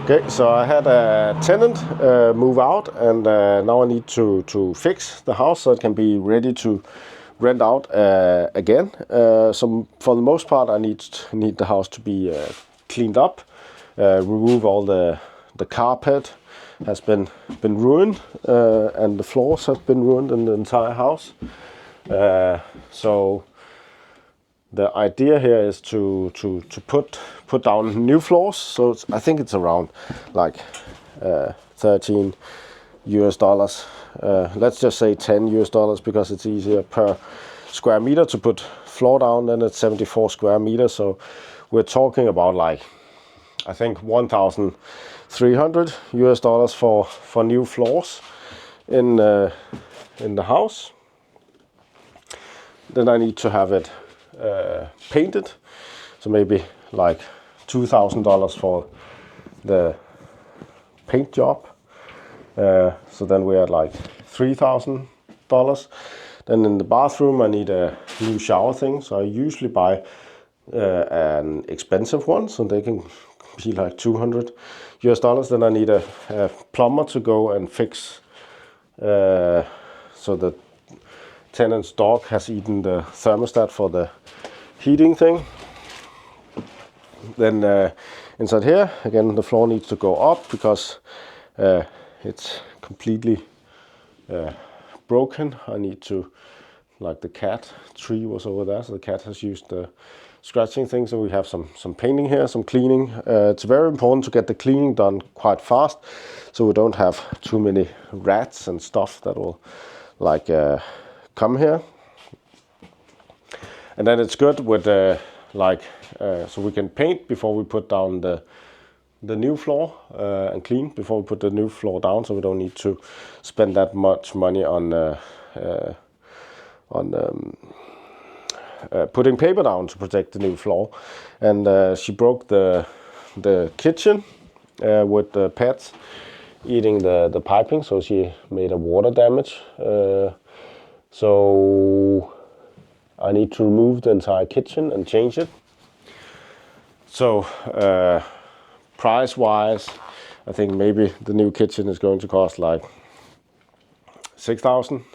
Okay, so I had a tenant move out, and now I need to fix the house so it can be ready to rent out again. So for the most part, I need the house to be cleaned up, remove all the carpet has been ruined, and the floors have been ruined in the entire house. So the idea here is to put down new floors. So I think it's around like $13 US. Let's just say $10 US because it's easier per square meter to put floor down. Then it's 74 square meters. So we're talking about like, I think $1,300 US for new floors in the house. Then I need to have it painted, so maybe like $2,000 for the paint job. So then we're at like $3,000. Then in the bathroom I need a new shower thing, so I usually buy an expensive one, so they can be like $200 US. Then I need a plumber to go and fix so the tenant's dog has eaten the thermostat for the heating thing. Then inside here again the floor needs to go up because it's completely broken. I need to, like the cat tree was over there, so the cat has used the scratching thing, so we have some painting here, some cleaning. It's very important to get the cleaning done quite fast so we don't have too many rats and stuff that will like come here. And then it's good with so we can paint before we put down the new floor and clean before we put the new floor down, so we don't need to spend that much money on putting paper down to protect the new floor. And she broke the kitchen with the pets eating the piping, so she made a water damage. So I need to remove the entire kitchen and change it. So price wise, I think maybe the new kitchen is going to cost like $6,000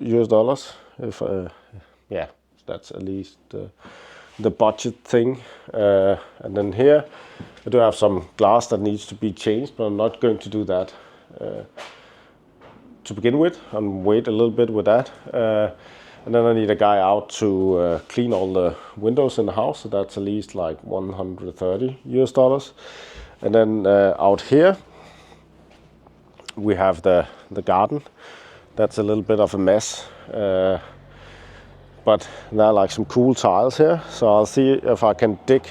US. If yeah, that's at least the budget thing. And then here I do have some glass that needs to be changed, but I'm not going to do that to begin with, and wait a little bit with that. And then I need a guy out to clean all the windows in the house, so that's at least like $130 US. And then out here we have the garden. That's a little bit of a mess, but there are like some cool tiles here, so I'll see if I can dig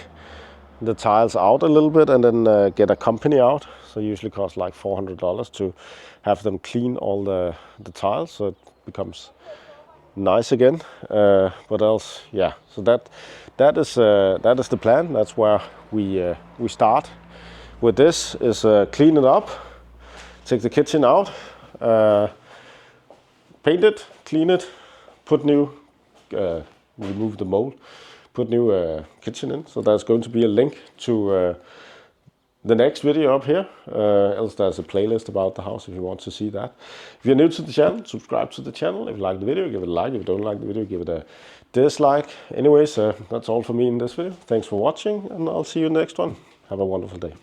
the tiles out a little bit and then get a company out. So it usually costs like $400 to have them clean all the tiles so it becomes nice again. But else, yeah, so that is the plan. That's where we start with this, is clean it up, take the kitchen out, paint it, clean it, put new remove the mold, put new kitchen in. So there's going to be a link to the next video up here, else there's a playlist about the house if you want to see that. If you're new to the channel, subscribe to the channel. If you like the video, give it a like. If you don't like the video, give it a dislike. Anyways, that's all for me in this video. Thanks for watching, and I'll see you in the next one. Have a wonderful day.